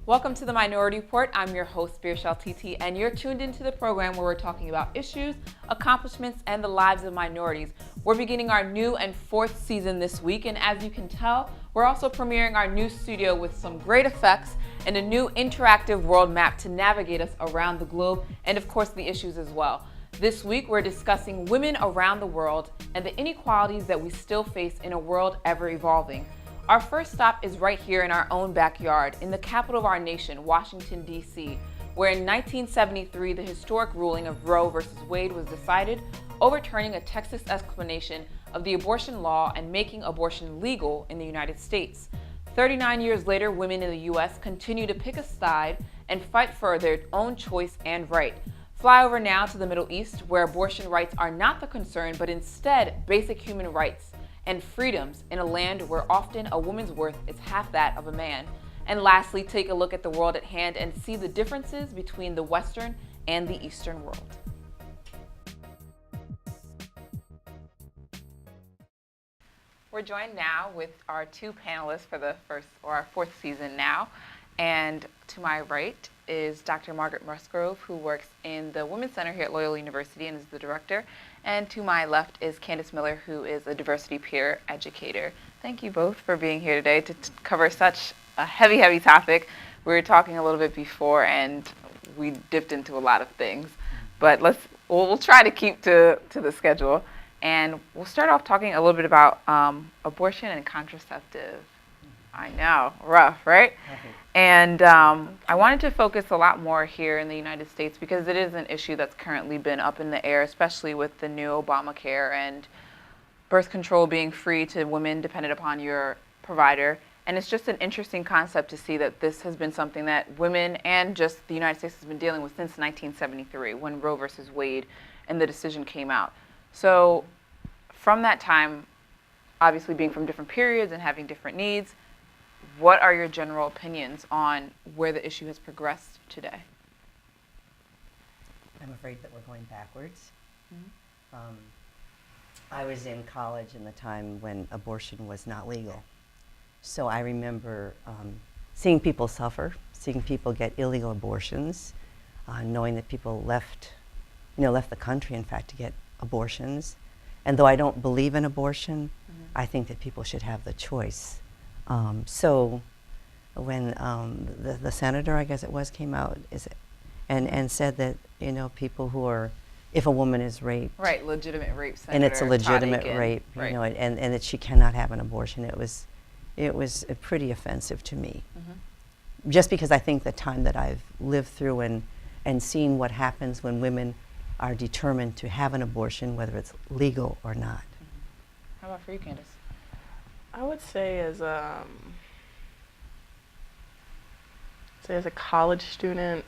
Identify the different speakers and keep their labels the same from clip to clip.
Speaker 1: Welcome to the Minority Report. I'm your host, Beairshelle Tity, and you're tuned into the program where we're talking about issues, accomplishments, and the lives of minorities. We're beginning our new and fourth season this week, and as you can tell, we're also premiering our new studio with some great effects and a new interactive world map to navigate us around the globe, and of course the issues as well. This week, we're discussing women around the world and the inequalities that we still face in a world ever evolving. Our first stop is right here in our own backyard, in the capital of our nation, Washington, D.C., where in 1973, the historic ruling of Roe v. Wade was decided, overturning a Texas explanation of the abortion law and making abortion legal in the United States. 39 years later, women in the U.S. continue to pick a side and fight for their own choice and right. Fly over now to the Middle East, where abortion rights are not the concern, but instead basic human rights and freedoms in a land where often a woman's worth is half that of a man. And lastly, take a look at the world at hand and see the differences between the Western and the Eastern world. We're joined now with our two panelists for our fourth season now. And to my right is Dr. Margaret Musgrove, who works in the Women's Center here at Loyola University and is the director. And to my left is Candace Miller, who is a diversity peer educator. Thank you both for being here today to cover such a heavy, heavy topic. We were talking a little bit before, and we dipped into a lot of things. But we'll try to keep to the schedule. And we'll start off talking a little bit about abortion and contraceptive. I know, rough, right? And I wanted to focus a lot more here in the United States because it is an issue that's currently been up in the air, especially with the new Obamacare and birth control being free to women dependent upon your provider. And it's just an interesting concept to see that this has been something that women and just the United States has been dealing with since 1973 when Roe versus Wade and the decision came out. So from that time, obviously being from different periods and having different needs, what are your general opinions on where the issue has progressed today?
Speaker 2: I'm afraid that we're going backwards. I was in college in the time when abortion was not legal. So I remember seeing people suffer, seeing people get illegal abortions, knowing that people left the country, in fact, to get abortions. And though I don't believe in abortion, I think that people should have the choice. So when the senator, I guess it was, came out and said that, people who are, if a woman is raped.
Speaker 1: Right, legitimate rape, Senator
Speaker 2: and it's a legitimate rape,
Speaker 1: right.
Speaker 2: And that she cannot have an abortion, it was pretty offensive to me. Just because I think the time that I've lived through and seen what happens when women are determined to have an abortion, whether it's legal or not.
Speaker 1: How about for you, Candace?
Speaker 3: I would say as a college student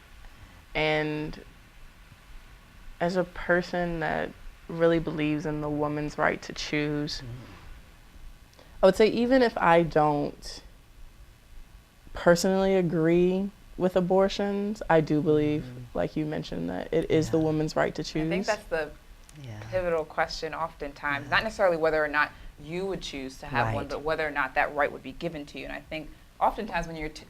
Speaker 3: and as a person that really believes in the woman's right to choose, I would say even if I don't personally agree with abortions, I do believe, like you mentioned, that it is the woman's right to choose.
Speaker 1: I think that's the pivotal question oftentimes, not necessarily whether or not you would choose to have one, but whether or not that right would be given to you. And I think oftentimes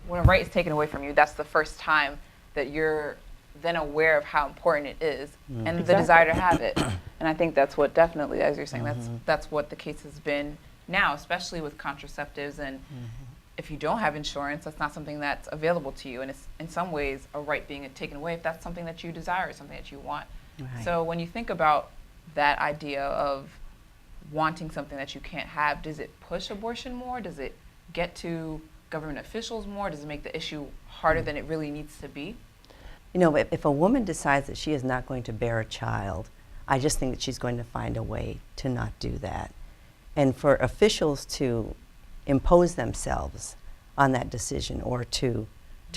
Speaker 1: when a right is taken away from you, that's the first time that you're then aware of how important it is and the desire to have it. And I think that's what definitely, as you're saying, that's what the case has been now, especially with contraceptives. And if you don't have insurance, that's not something that's available to you. And it's in some ways a right being taken away if that's something that you desire, something that you want. So when you think about that idea of wanting something that you can't have, does it push abortion more? Does it get to government officials more? Does it make the issue harder than it really needs to be?
Speaker 2: If a woman decides that she is not going to bear a child, I just think that she's going to find a way to not do that. And for officials to impose themselves on that decision or to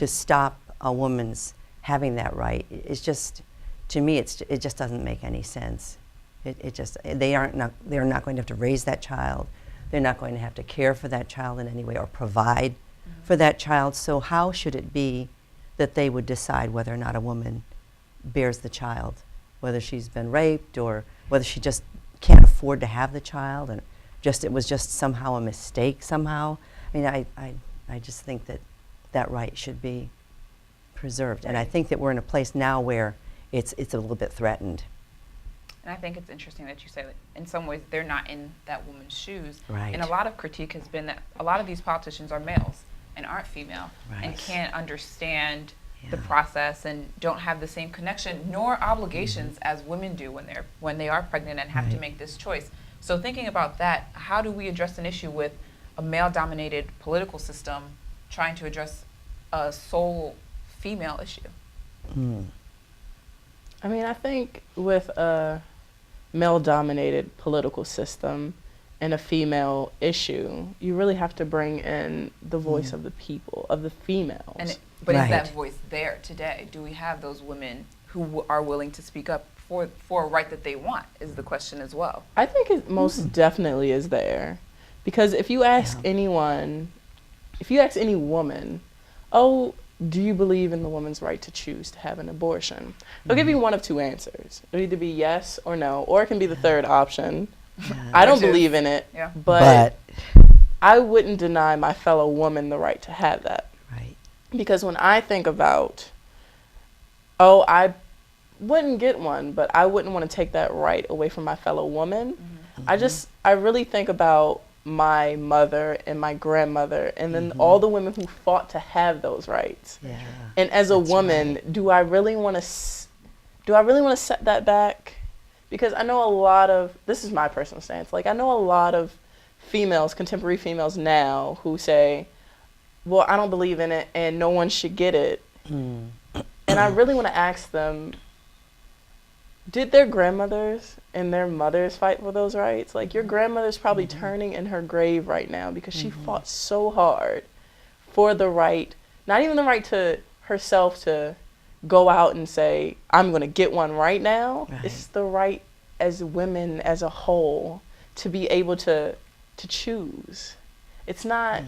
Speaker 2: stop a woman's having that right, it's just, to me, it just doesn't make any sense. They're not going to have to raise that child. They're not going to have to care for that child in any way or provide for that child. So how should it be that they would decide whether or not a woman bears the child, whether she's been raped or whether she just can't afford to have the child and it was just somehow a mistake somehow? I mean, I just think that right should be preserved. And I think that we're in a place now where it's a little bit threatened.
Speaker 1: And I think it's interesting that you say that in some ways they're not in that woman's shoes.
Speaker 2: Right.
Speaker 1: And a lot of critique has been that a lot of these politicians are males and aren't female and
Speaker 2: Right.
Speaker 1: can't understand the
Speaker 2: Yeah.
Speaker 1: process and don't have the same connection nor obligations as women do when they are pregnant and have to
Speaker 2: Right.
Speaker 1: make this choice. So thinking about that, how do we address an issue with a male-dominated political system trying to address a sole female issue?
Speaker 2: Mm.
Speaker 3: I mean, I think with a male-dominated political system and a female issue, you really have to bring in the voice of the people, of the females.
Speaker 1: But is
Speaker 2: Right.
Speaker 1: that voice there today? Do we have those women who are willing to speak up for a right that they want, is the question as well.
Speaker 3: I think it most definitely is there. Because if you ask
Speaker 2: Yeah.
Speaker 3: anyone, if you ask any woman, oh, do you believe in the woman's right to choose to have an abortion? They'll give you one of two answers. It'll either be yes or no, or it can be the third option.
Speaker 2: Yeah.
Speaker 3: I don't
Speaker 1: Which is-
Speaker 3: believe in it,
Speaker 1: Yeah.
Speaker 3: but I wouldn't deny my fellow woman the right to have that.
Speaker 2: Right.
Speaker 3: Because when I think about, oh, I wouldn't get one, but I wouldn't want to take that right away from my fellow woman. I really think about my mother and my grandmother and then all the women who fought to have those rights.
Speaker 2: Yeah.
Speaker 3: And as a
Speaker 2: That's
Speaker 3: woman,
Speaker 2: right.
Speaker 3: do I really want to set that back? Because I know a lot of, this is my personal stance, like I know a lot of females, contemporary females now who say, well, I don't believe in it and no one should get it.
Speaker 2: Mm.
Speaker 3: And I really want to ask them, did their grandmothers and their mothers fight for those rights? Like your grandmother's probably turning in her grave right now because she fought so hard for the right, not even the right to herself to go out and say, I'm going to get one right now.
Speaker 2: Right.
Speaker 3: It's the right as women as a whole to be able to choose. It's not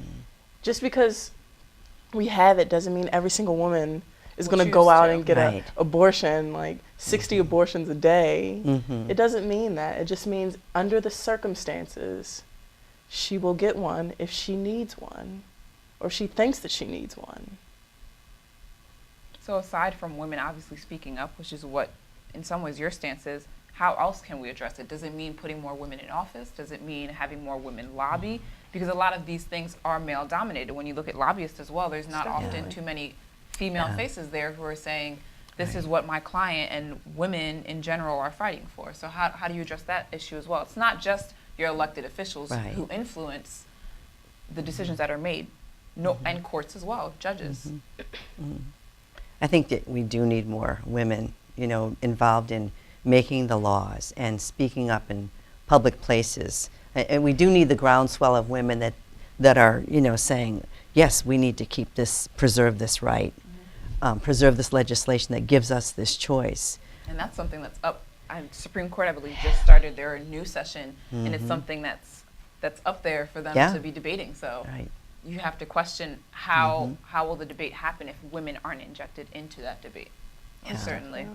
Speaker 3: just because we have it doesn't mean every single woman is
Speaker 1: Will
Speaker 3: going to
Speaker 1: choose
Speaker 3: go out
Speaker 1: to.
Speaker 3: and get
Speaker 2: Right.
Speaker 3: an abortion, like 60 abortions a day.
Speaker 2: Mhm.
Speaker 3: It doesn't mean that. It just means under the circumstances, she will get one if she needs one or she thinks that she needs one.
Speaker 1: So aside from women obviously speaking up, which is what in some ways your stance is, how else can we address it? Does it mean putting more women in office? Does it mean having more women lobby? Because a lot of these things are male dominated. When you look at lobbyists as well, there's not often
Speaker 3: Definitely.
Speaker 1: too many female
Speaker 2: Yeah.
Speaker 1: faces there who are saying, this is
Speaker 2: Right.
Speaker 1: what my client and women in general are fighting for. So how do you address that issue as well? It's not just your elected officials
Speaker 2: Right.
Speaker 1: who influence the decisions that are made, no, and courts as well, judges.
Speaker 2: I think that we do need more women, involved in making the laws and speaking up in public places. And we do need the groundswell of women that are, saying, yes, we need to keep this, preserve this right, preserve this legislation that gives us this choice.
Speaker 1: And that's something that's up. Supreme Court, I believe, just started their new session, and it's something that's up there for them
Speaker 2: Yeah.
Speaker 1: to be debating. So
Speaker 2: Right.
Speaker 1: you have to question how will the debate happen if women aren't injected into that debate.
Speaker 2: Yeah.
Speaker 1: Certainly.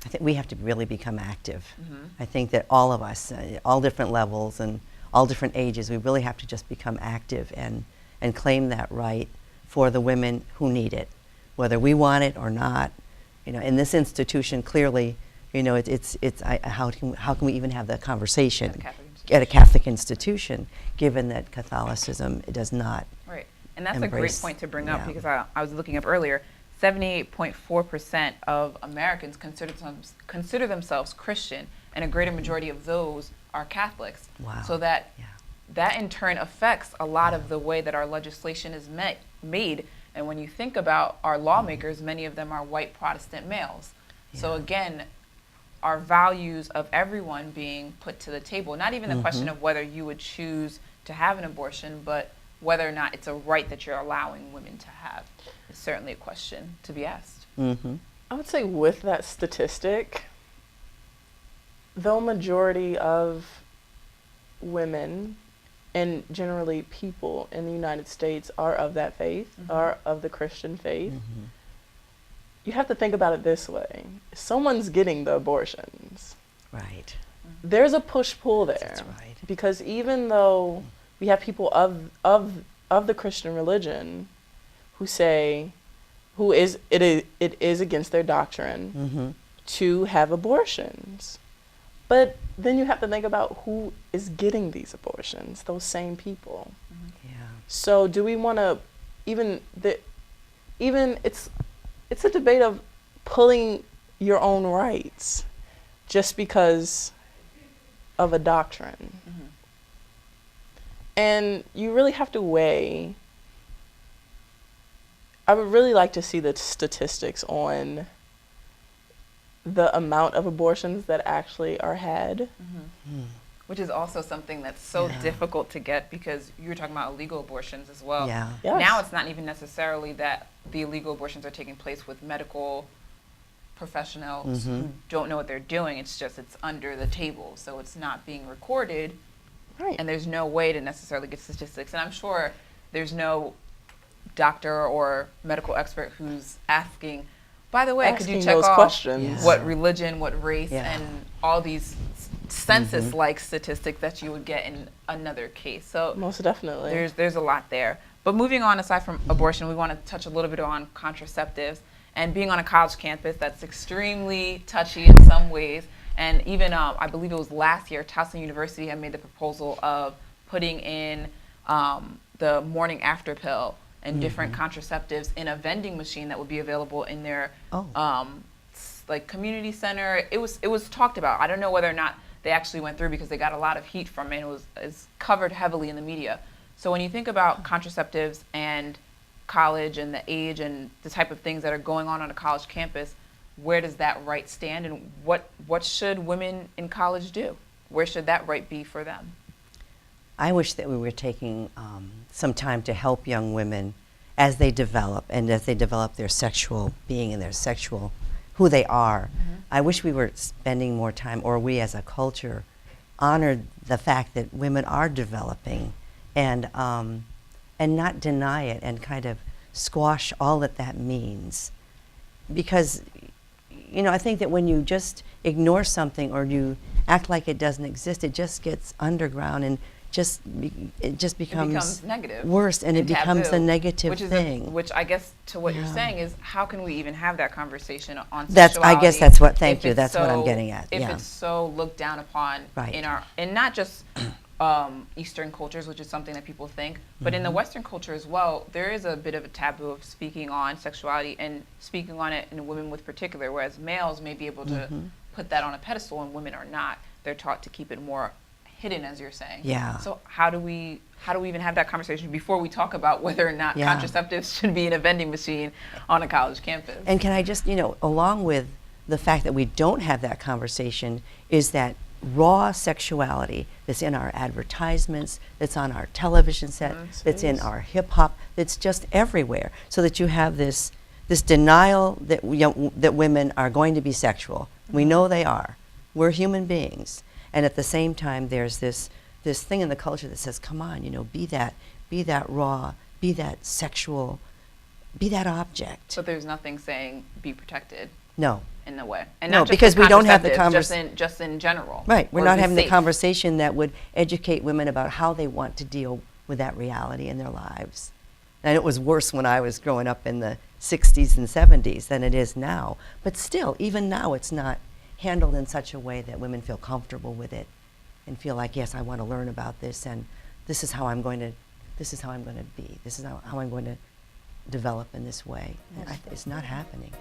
Speaker 2: I think we have to really become active.
Speaker 1: Mhm.
Speaker 2: I think that all of us, all different levels and all different ages, we really have to just become active and claim that right for the women who need it, whether we want it or not. In this institution, clearly, how can we even have that conversation
Speaker 1: At a Catholic
Speaker 2: at a Catholic institution, given that Catholicism does not.
Speaker 1: Right. And that's a great
Speaker 2: Embrace-
Speaker 1: point to bring up
Speaker 2: yeah.
Speaker 1: because I was looking up earlier. 78.4% of Americans consider themselves Christian, and a greater majority of those are Catholics.
Speaker 2: Wow.
Speaker 1: So that
Speaker 2: Yeah.
Speaker 1: in turn affects a lot of the way that our legislation is made. And when you think about our lawmakers, many of them are white Protestant males. So
Speaker 2: Yeah.
Speaker 1: again, our values of everyone being put to the table, not even the question of whether you would choose to have an abortion, but whether or not it's a right that you're allowing women to have. It's certainly a question to be asked.
Speaker 2: Mm-hmm.
Speaker 3: I would say with that statistic, though majority of women and generally people in the United States are of that faith, are of the Christian faith, you have to think about it this way. Someone's getting the abortions.
Speaker 2: Right.
Speaker 3: There's a push-pull there.
Speaker 2: That's right.
Speaker 3: Because even though we have people of the Christian religion who who it is against their doctrine to have abortions. But then you have to think about who is getting these abortions, those same people.
Speaker 2: Yeah.
Speaker 3: So do we want to, it's a debate of pulling your own rights just because of a doctrine. And you really have to weigh. I would really like to see the statistics on the amount of abortions that actually are had.
Speaker 1: Which is also something that's so difficult to get, because you were talking about illegal abortions as well.
Speaker 2: Yeah.
Speaker 3: Yes.
Speaker 1: Now it's not even necessarily that the illegal abortions are taking place with medical professionals who don't know what they're doing. It's just it's under the table, so it's not being recorded.
Speaker 3: Right.
Speaker 1: And there's no way to necessarily get statistics. And I'm sure there's no doctor or medical expert who's asking, by the way, could you
Speaker 3: Asking
Speaker 1: check
Speaker 3: those
Speaker 1: off
Speaker 3: questions.
Speaker 1: what religion, what race,
Speaker 2: Yeah.
Speaker 1: and all these census-like statistics that you would get in another case. So
Speaker 3: Most definitely.
Speaker 1: there's a lot there. But moving on, aside from abortion, we want to touch a little bit on contraceptives. And being on a college campus, that's extremely touchy in some ways. And even, I believe it was last year, Towson University had made the proposal of putting in the morning after pill and different contraceptives in a vending machine that would be available in their like community center. It was talked about. I don't know whether or not they actually went through, because they got a lot of heat from it. It's covered heavily in the media. So when you think about contraceptives and college and the age and the type of things that are going on a college campus, where does that right stand, and what should women in college do? Where should that right be for them?
Speaker 2: I wish that we were taking some time to help young women as they develop, and as they develop their sexual being and their sexual, who they are. I wish we were spending more time, or we as a culture honored the fact that women are developing, and not deny it and kind of squash all that means. Because, you know, I think that when you just ignore something or you act like it doesn't exist, it just gets underground and it just becomes
Speaker 1: negative,
Speaker 2: worse, and it becomes a negative thing.
Speaker 1: Which I guess to what you're saying is, how can we even have that conversation on
Speaker 2: That's,
Speaker 1: sexuality?
Speaker 2: I guess that's what, thank you, that's what I'm getting at.
Speaker 1: If it's so looked down upon in our, and not just Eastern cultures, which is something that people think, but in the Western culture as well, there is a bit of a taboo of speaking on sexuality and speaking on it in women with particular, whereas males may be able to put that on a pedestal and women are not. They're taught to keep it more hidden, as you're saying.
Speaker 2: Yeah.
Speaker 1: So how do we even have that conversation before we talk about whether or not contraceptives should be in a vending machine on a college campus? And
Speaker 2: can I just, you know, along with the fact that we don't have that conversation, is that raw sexuality that's in our advertisements, that's on our television set, that's in our hip hop, that's just everywhere. So that you have this denial that that women are going to be sexual. We know they are. We're human beings. And at the same time, there's this thing in the culture that says, come on, you know, be that raw, be that sexual, be that object.
Speaker 1: But there's nothing saying be protected.
Speaker 2: No.
Speaker 1: In a way. And
Speaker 2: no,
Speaker 1: not just
Speaker 2: because we don't have the
Speaker 1: conversation. Just in general.
Speaker 2: Right. We're
Speaker 1: or
Speaker 2: not
Speaker 1: be
Speaker 2: having
Speaker 1: safe.
Speaker 2: the conversation that would educate women about how they want to deal with that reality in their lives. And it was worse when I was growing up in the 60s and 70s than it is now. But still, even now, it's not handled in such a way that women feel comfortable with it and feel like, yes, I want to learn about this, and this is how I'm going to be. This is how I'm going to develop in this way. And it's not happening.